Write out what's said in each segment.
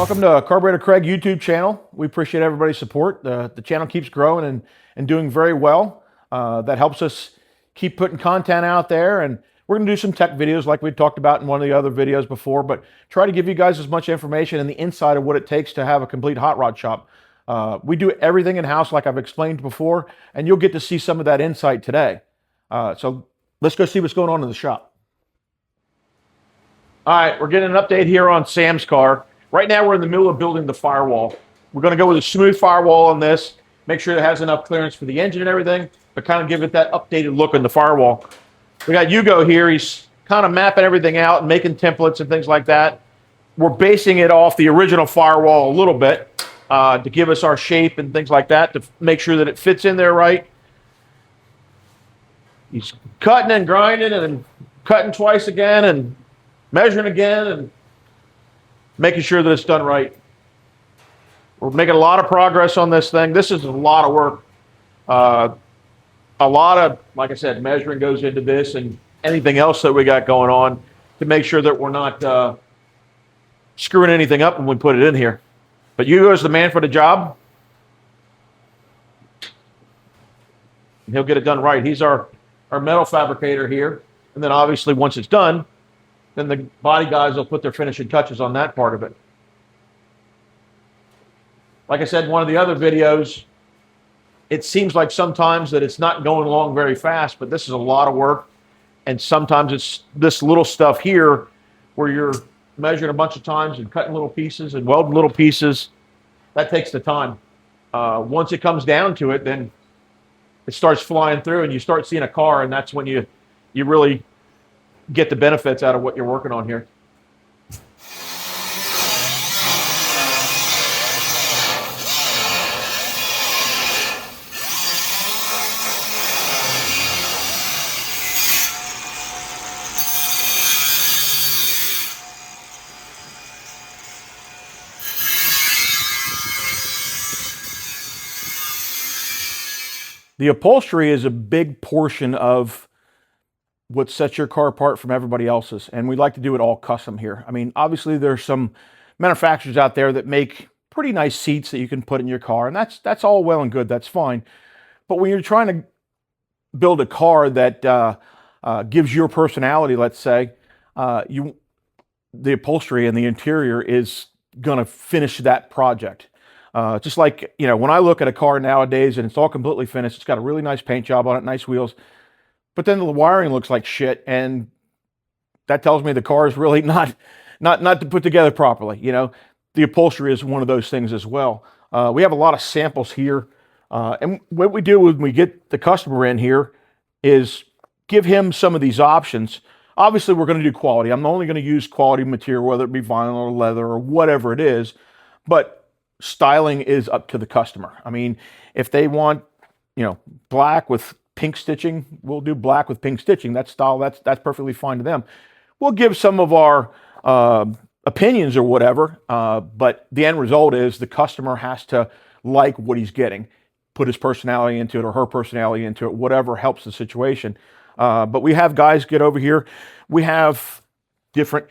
Welcome to Carburetor Craig YouTube channel. We appreciate everybody's support. The channel keeps growing and doing very well. That helps us keep putting content out there, and we're going to do some tech videos like we talked about in one of the other videos before, but try to give you guys as much information and the inside of what it takes to have a complete hot rod shop. We do everything in-house like I've explained before, and you'll get to see some of that insight today. So let's go see what's going on in the shop. All right, we're getting an update here on Sam's car. Right now we're in the middle of building the firewall. We're going to go with a smooth firewall on this, make sure it has enough clearance for the engine and everything, but kind of give it that updated look in the firewall. We got Hugo here. He's kind of mapping everything out and making templates and things like that. We're basing it off the original firewall a little bit to give us our shape and things like that, to make sure that it fits in there right. He's cutting and grinding and cutting twice again and measuring again and making sure that it's done right. We're making a lot of progress on this thing. This is a lot of work. A lot of, like I said, measuring goes into this and anything else that we got going on to make sure that we're not screwing anything up when we put it in here. But Hugo's the man for the job. And he'll get it done right. He's our metal fabricator here. And then obviously once it's done, then the body guys will put their finishing touches on that part of it. Like I said in one of the other videos, it seems like sometimes that it's not going along very fast, but this is a lot of work. And sometimes it's this little stuff here where you're measuring a bunch of times and cutting little pieces and welding little pieces. That takes the time. Once it comes down to it, then it starts flying through and you start seeing a car, and that's when you really get the benefits out of what you're working on here. The upholstery is a big portion of what sets your car apart from everybody else's, and we like to do it all custom here. I mean, obviously there's some manufacturers out there that make pretty nice seats that you can put in your car, and that's all well and good, that's fine. But when you're trying to build a car that gives your personality, let's say, the upholstery and the interior is gonna finish that project. Just like, you know, when I look at a car nowadays and it's all completely finished, it's got a really nice paint job on it, nice wheels, but then the wiring looks like shit, and that tells me the car is really not put together properly. You know, the upholstery is one of those things as well. We have a lot of samples here, and what we do when we get the customer in here is give him some of these options. Obviously, we're going to do quality. I'm only going to use quality material, whether it be vinyl or leather or whatever it is, but styling is up to the customer. I mean, if they want, you know, black with pink stitching, we'll do black with pink stitching. That style, that's perfectly fine to them. We'll give some of our opinions or whatever, but the end result is the customer has to like what he's getting, put his personality into it or her personality into it, whatever helps the situation. But we have guys get over here. We have different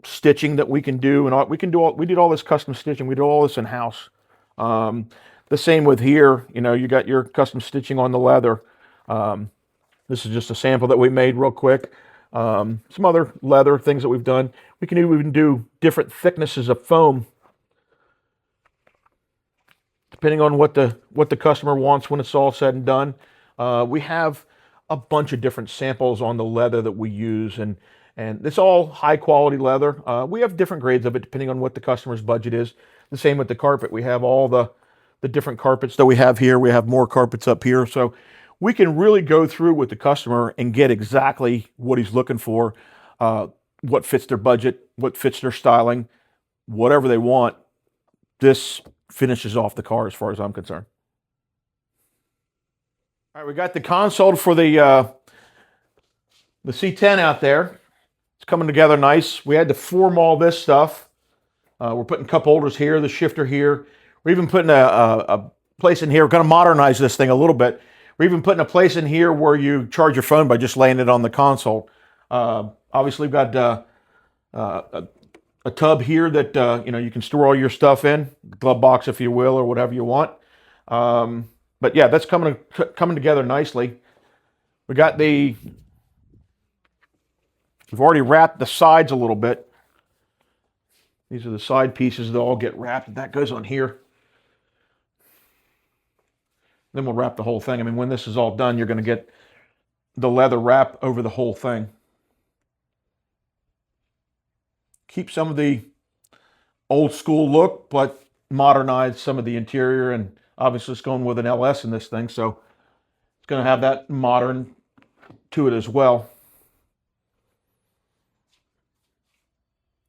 stitching that we can do, and we did all this custom stitching. We did all this in-house. The same with here. You know, you got your custom stitching on the leather. This is just a sample that we made real quick. Some other leather things that we've done. We can even do different thicknesses of foam, depending on what the customer wants when it's all said and done. We have a bunch of different samples on the leather that we use, and it's all high quality leather. We have different grades of it depending on what the customer's budget is. The same with the carpet. We have all the different carpets that we have here. We have more carpets up here. So we can really go through with the customer and get exactly what he's looking for, what fits their budget, what fits their styling, whatever they want. This finishes off the car as far as I'm concerned. All right, we got the console for the C10 out there. It's coming together nice. We had to form all this stuff. We're putting cup holders here, the shifter here. We're even putting a place in here. We're going to modernize this thing a little bit. We're even putting a place in here where you charge your phone by just laying it on the console. Obviously, we've got a a tub here that you can store all your stuff in, glove box if you will, or whatever you want. But yeah, that's coming together nicely. We've already wrapped the sides a little bit. These are the side pieces that all get wrapped. That goes on here. Then we'll wrap the whole thing. I mean, when this is all done, you're going to get the leather wrap over the whole thing. Keep some of the old school look, but modernize some of the interior, and obviously it's going with an LS in this thing, so it's going to have that modern to it as well.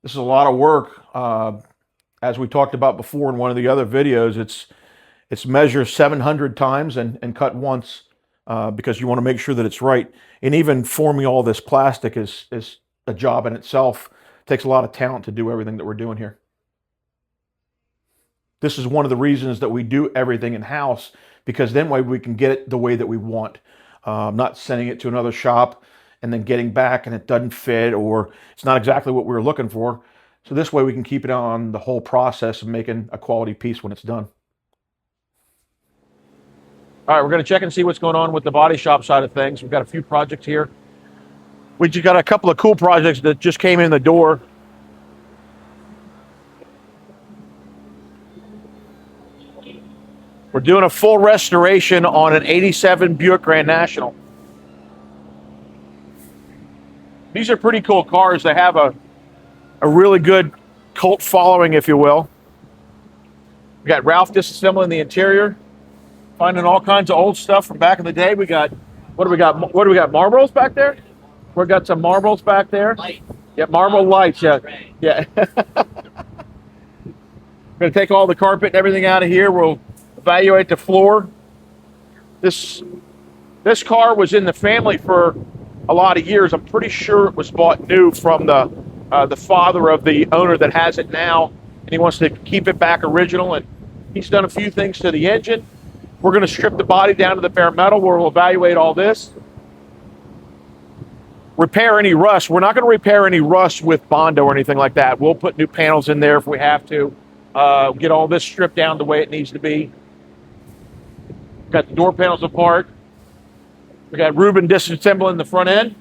This is a lot of work. As we talked about before in one of the other videos, it's measure 700 times and cut once because you want to make sure that it's right. And even forming all this plastic is a job in itself. It takes a lot of talent to do everything that we're doing here. This is one of the reasons that we do everything in-house, because then we can get it the way that we want. Not sending it to another shop and then getting back and it doesn't fit, or it's not exactly what we were looking for. So this way we can keep it on the whole process of making a quality piece when it's done. All right, we're going to check and see what's going on with the body shop side of things. We've got a few projects here. We just got a couple of cool projects that just came in the door. We're doing a full restoration on an 87 Buick Grand National. These are pretty cool cars. They have a really good cult following, if you will. We got Ralph disassembling the interior, finding all kinds of old stuff from back in the day. We got, what do we got? Marlboros back there? We've got some Marlboros back there. Light. Yeah, Marlboro lights, yeah. Yeah. We're going to take all the carpet and everything out of here. We'll evaluate the floor. This car was in the family for a lot of years. I'm pretty sure it was bought new from the father of the owner that has it now, and he wants to keep it back original, and he's done a few things to the engine. We're going to strip the body down to the bare metal where we'll evaluate all this. Repair any rust. We're not going to repair any rust with Bondo or anything like that. We'll put new panels in there if we have to. Get all this stripped down the way it needs to be. Got the door panels apart. We got Ruben disassembling the front end.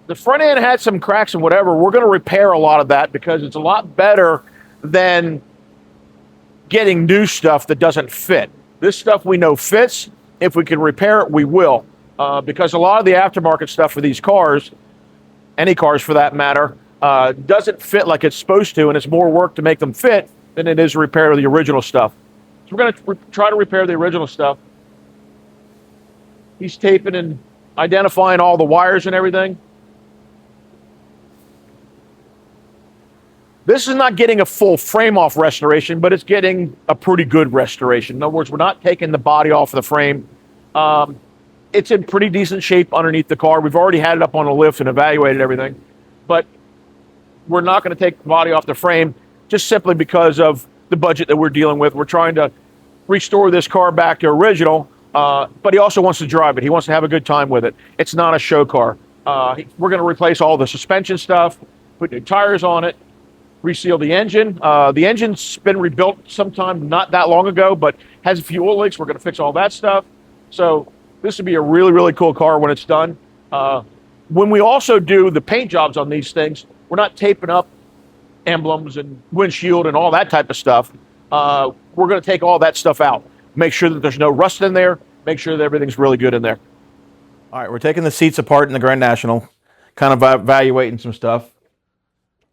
The front end had some cracks and whatever. We're going to repair a lot of that because it's a lot better than getting new stuff that doesn't fit. This stuff we know fits. If we can repair it, we will. Because a lot of the aftermarket stuff for these cars, any cars for that matter, doesn't fit like it's supposed to, and it's more work to make them fit than it is to repair the original stuff. So we're going to try to repair the original stuff. He's taping and identifying all the wires and everything. This is not getting a full frame off restoration, but it's getting a pretty good restoration. In other words, we're not taking the body off of the frame. It's in pretty decent shape underneath the car. We've already had it up on a lift and evaluated everything, but we're not going to take the body off the frame just simply because of the budget that we're dealing with. We're trying to restore this car back to original, but he also wants to drive it. He wants to have a good time with it. It's not a show car. We're going to replace all the suspension stuff, put new tires on it, reseal the engine. The engine's been rebuilt sometime not that long ago, but has a few oil leaks. We're going to fix all that stuff. So this would be a really, really cool car when it's done. When we also do the paint jobs on these things, we're not taping up emblems and windshield and all that type of stuff. We're going to take all that stuff out. Make sure that there's no rust in there. Make sure that everything's really good in there. All right, we're taking the seats apart in the Grand National, kind of evaluating some stuff.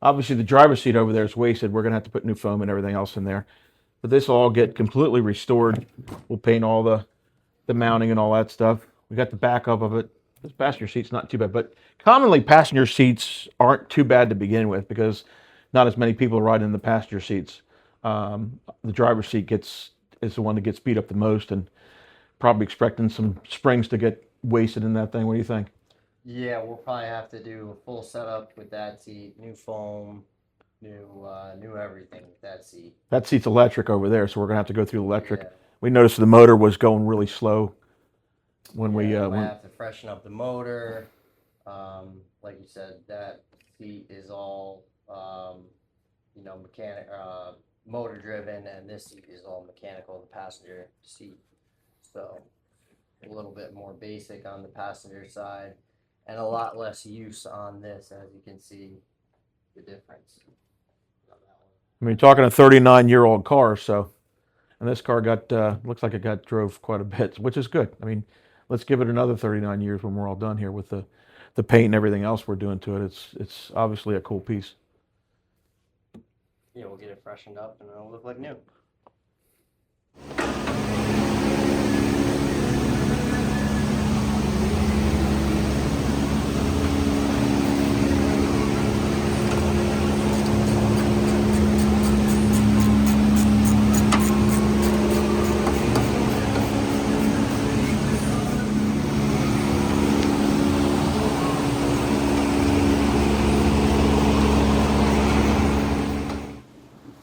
Obviously, the driver's seat over there is wasted. We're going to have to put new foam and everything else in there. But this will all get completely restored. We'll paint all the mounting and all that stuff. We got the backup of it. This passenger seat's not too bad, but commonly passenger seats aren't too bad to begin with because not as many people ride in the passenger seats. The driver's seat is the one that gets beat up the most, and probably expecting some springs to get wasted in that thing. What do you think? Yeah, we'll probably have to do a full setup with that seat, new foam, new everything with that seat. That seat's electric over there, so we're gonna have to go through electric. Yeah. We noticed the motor was going really slow when we might have to freshen up the motor. Like you said, that seat is all, you know, motor driven, and this seat is all mechanical, the passenger seat. So a little bit more basic on the passenger side, and a lot less use on this, as you can see the difference. I mean, talking a 39-year-old car, so, and this car got, looks like it got drove quite a bit, which is good. I mean, let's give it another 39 years when we're all done here with the paint and everything else we're doing to it. It's obviously a cool piece. Yeah, we'll get it freshened up and it'll look like new.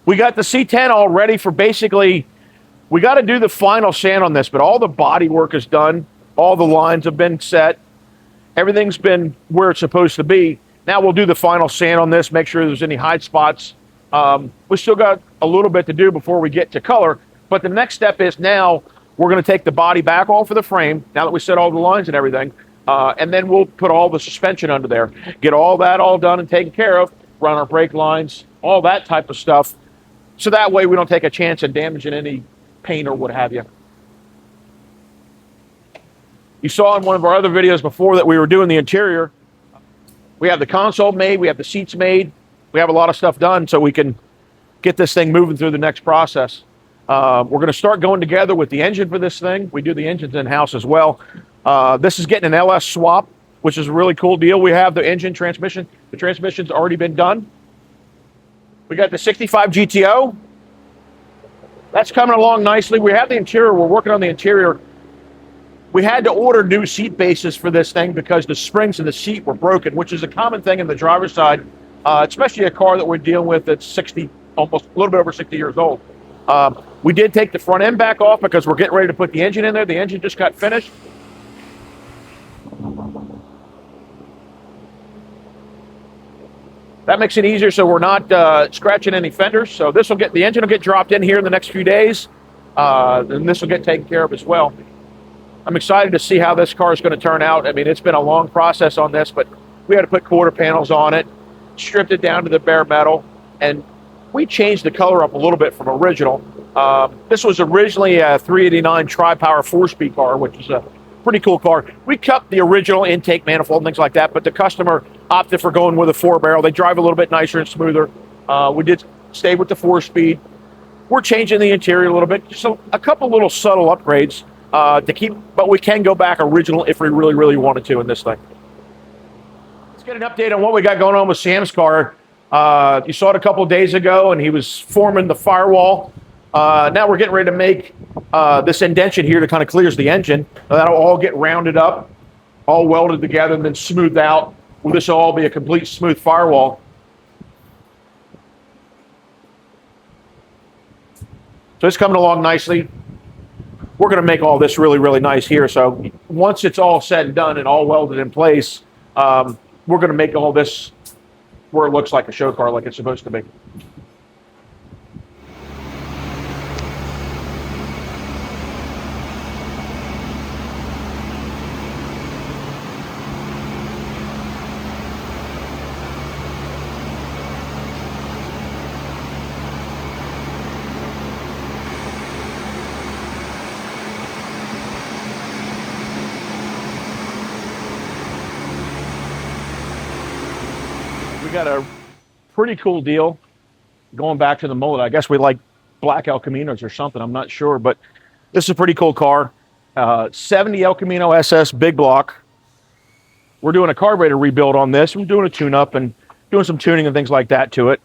We got the C10 all ready for basically, we got to do the final sand on this, but all the body work is done. All the lines have been set. Everything's been where it's supposed to be. Now we'll do the final sand on this, make sure there's any hide spots. We still got a little bit to do before we get to color, but the next step is now we're going to take the body back off of the frame, now that we set all the lines and everything, and then we'll put all the suspension under there, get all that all done and taken care of, run our brake lines, all that type of stuff. So that way we don't take a chance of damaging any paint or what have you. You saw in one of our other videos before that we were doing the interior. We have the console made, we have the seats made, we have a lot of stuff done so we can get this thing moving through the next process. We're going to start going together with the engine for this thing. We do the engines in-house as well. This is getting an LS swap, which is a really cool deal. We have the engine transmission. The transmission's already been done. We got the 65 GTO. That's coming along nicely. We have the interior. We're working on the interior. We had to order new seat bases for this thing because the springs in the seat were broken, which is a common thing in the driver's side, especially a car that we're dealing with that's 60, almost a little bit over 60 years old. We did take the front end back off because we're getting ready to put the engine in there. The engine just got finished. That makes it easier so we're not scratching any fenders. So this will get, the engine will get dropped in here in the next few days. And this will get taken care of as well. I'm excited to see how this car is going to turn out. I mean, it's been a long process on this, but we had to put quarter panels on it, stripped it down to the bare metal, and we changed the color up a little bit from original. This was originally a 389 tri-power 4-speed car, which is a pretty cool car. We kept the original intake manifold and things like that, but the customer opted for going with a 4-barrel. They drive a little bit nicer and smoother. We did stay with the 4-speed. We're changing the interior a little bit. So a couple little subtle upgrades to keep, but we can go back original if we really, really wanted to in this thing. Let's get an update on what we got going on with Sam's car. You saw it a couple of days ago, and he was forming the firewall. Now we're getting ready to make this indention here that kind of clears the engine. That'll all get rounded up, all welded together, and then smoothed out. This will all be a complete smooth firewall. So it's coming along nicely. We're going to make all this really, really nice here. So once it's all said and done and all welded in place, we're going to make all this where it looks like a show car, like it's supposed to be. We got a pretty cool deal going back to the mold. I guess we like black El Caminos or something. I'm not sure, but this is a pretty cool car. 70 El Camino SS big block. We're doing a carburetor rebuild on this. We're doing a tune-up and doing some tuning and things like that to it.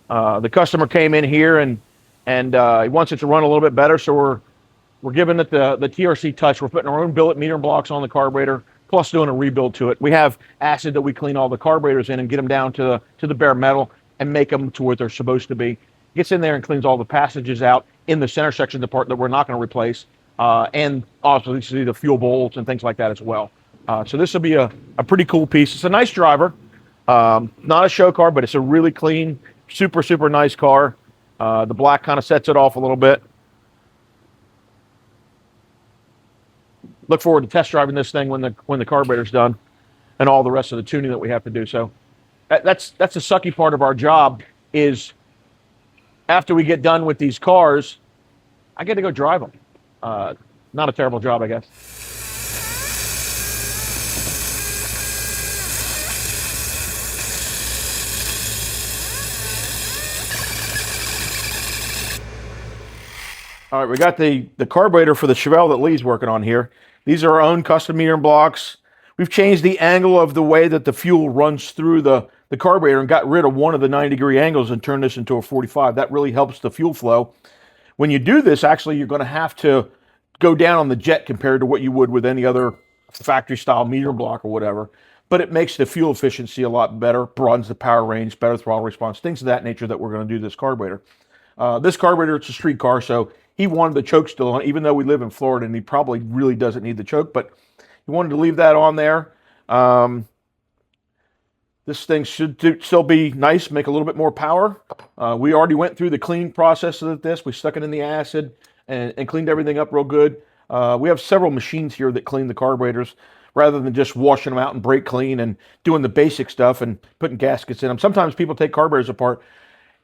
The customer came in here and he wants it to run a little bit better, so we're giving it the TRC touch. We're putting our own billet meter blocks on the carburetor, plus doing a rebuild to it. We have acid that we clean all the carburetors in and get them down to the bare metal and make them to what they're supposed to be. Gets in there and cleans all the passages out in the center section, the part that we're not going to replace, and obviously the fuel bowls and things like that as well. So this will be a pretty cool piece. It's a nice driver. Not a show car, but it's a really clean, super, super nice car. The black kind of sets it off a little bit. Look forward to test driving this thing when the carburetor's done and all the rest of the tuning that we have to do. So that's the sucky part of our job is after we get done with these cars, I get to go drive them. Not a terrible job, I guess. All right, we got the carburetor for the Chevelle that Lee's working on here. These are our own custom metering blocks. We've changed the angle of the way that the fuel runs through the carburetor and got rid of one of the 90-degree angles and turned this into a 45. That really helps the fuel flow. When you do this, actually, you're going to have to go down on the jet compared to what you would with any other factory-style meter block or whatever. But it makes the fuel efficiency a lot better, broadens the power range, better throttle response, things of that nature that we're going to do this carburetor. This carburetor, it's a street car, so he wanted the choke still on, even though we live in Florida and he probably really doesn't need the choke, but he wanted to leave that on there. This thing should still be nice, make a little bit more power. We already went through the cleaning process of this. We stuck it in the acid and cleaned everything up real good. We have several machines here that clean the carburetors rather than just washing them out and brake clean and doing the basic stuff and putting gaskets in them. Sometimes people take carburetors apart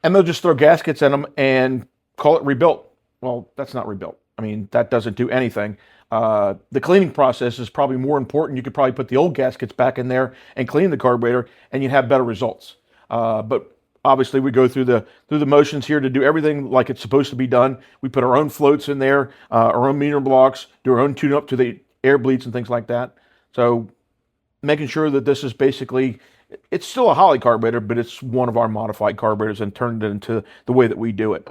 and they'll just throw gaskets in them and call it rebuilt. Well, that's not rebuilt. I mean, that doesn't do anything. The cleaning process is probably more important. You could probably put the old gaskets back in there and clean the carburetor and you'd have better results. But obviously we go through the motions here to do everything like it's supposed to be done. We put our own floats in there, our own meter blocks, do our own tune up to the air bleeds and things like that. So making sure that this is basically, it's still a Holley carburetor, but it's one of our modified carburetors and turned it into the way that we do it.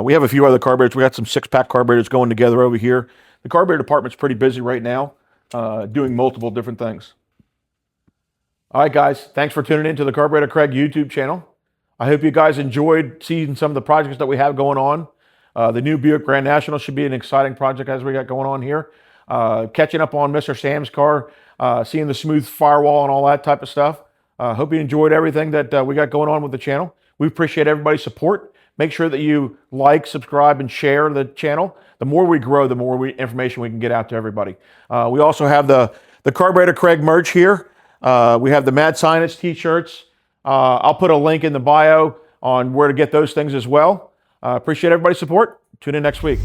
We have a few other carburetors. We got some 6-pack carburetors going together over here. The carburetor department's pretty busy right now, doing multiple different things. All right, guys. Thanks for tuning in to the Carburetor Craig YouTube channel. I hope you guys enjoyed seeing some of the projects that we have going on. The new Buick Grand National should be an exciting project as we got going on here. Catching up on Mr. Sam's car, seeing the smooth firewall and all that type of stuff. Hope you enjoyed everything that we got going on with the channel. We appreciate everybody's support. Make sure that you like, subscribe, and share the channel. The more we grow, the more information we can get out to everybody. We also have the Carburetor Craig merch here. We have the Mad Scientist t-shirts. I'll put a link in the bio on where to get those things as well. Appreciate everybody's support. Tune in next week.